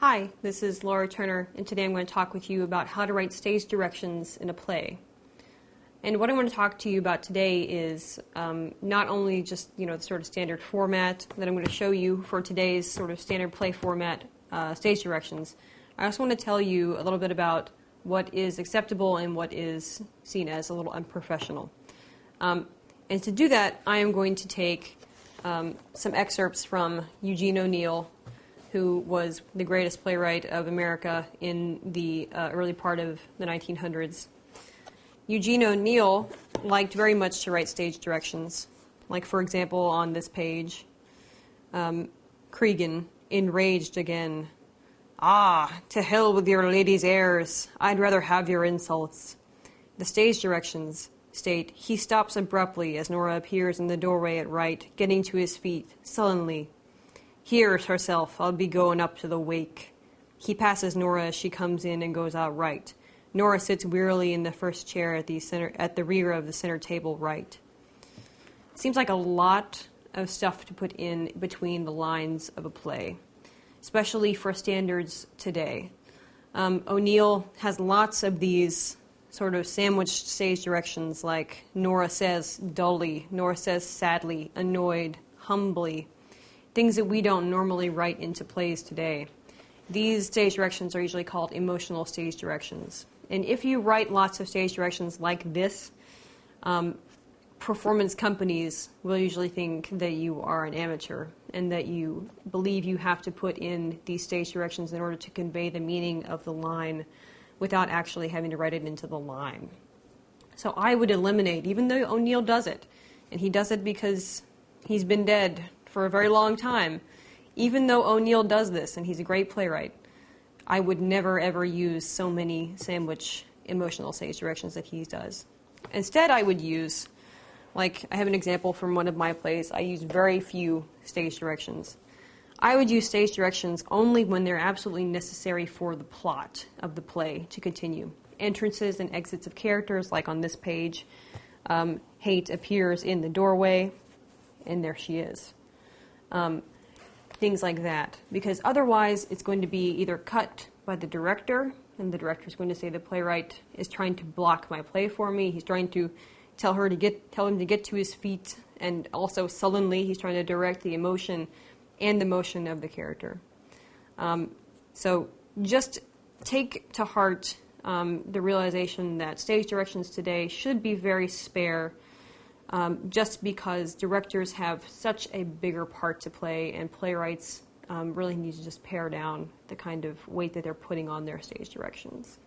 Hi, this is Laura Turner, and today I'm going to talk with you about how to write stage directions in a play. And what I want to talk to you about today is not only just the sort of standard format that I'm going to show you for today's sort of standard play format stage directions. I also want to tell you a little bit about what is acceptable and what is seen as a little unprofessional. And to do that, I am going to take some excerpts from Eugene ONeill, who was the greatest playwright of America in the early part of the 1900s. Eugene ONeill liked very much to write stage directions. Like, for example, on this page, Cregan, enraged again. "Ah, to hell with your ladies' airs. I'd rather have your insults." The stage directions state, he stops abruptly as Nora appears in the doorway at right, getting to his feet, sullenly. "Here's herself, I'll be going up to the wake." He passes Nora as she comes in and goes out right. Nora sits wearily in the first chair at the rear of the center table right. Seems like a lot of stuff to put in between the lines of a play, especially for standards today. ONeill has lots of these sort of sandwiched stage directions, like Nora says dully, Nora says sadly, annoyed, humbly, things that we don't normally write into plays today. These stage directions are usually called emotional stage directions. And if you write lots of stage directions like this, performance companies will usually think that you are an amateur and that you believe you have to put in these stage directions in order to convey the meaning of the line without actually having to write it into the line. So I would eliminate, even though ONeill does it, and he does it because he's been dead for a very long time, even though ONeill does this, and he's a great playwright, I would never ever use so many sandwich emotional stage directions that he does. Instead, I would use, like, I have an example from one of my plays. I use very few stage directions. I would use stage directions only when they're absolutely necessary for the plot of the play to continue. Entrances and exits of characters, like on this page. Hate appears in the doorway, and there she is. Things like that. Because otherwise, it's going to be either cut by the director, and the director is going to say the playwright is trying to block my play for me. He's trying to tell him to get to his feet, and also sullenly he's trying to direct the emotion and the motion of the character. So just take to heart the realization that stage directions today should be very spare, just because directors have such a bigger part to play, and playwrights really need to just pare down the kind of weight that they're putting on their stage directions.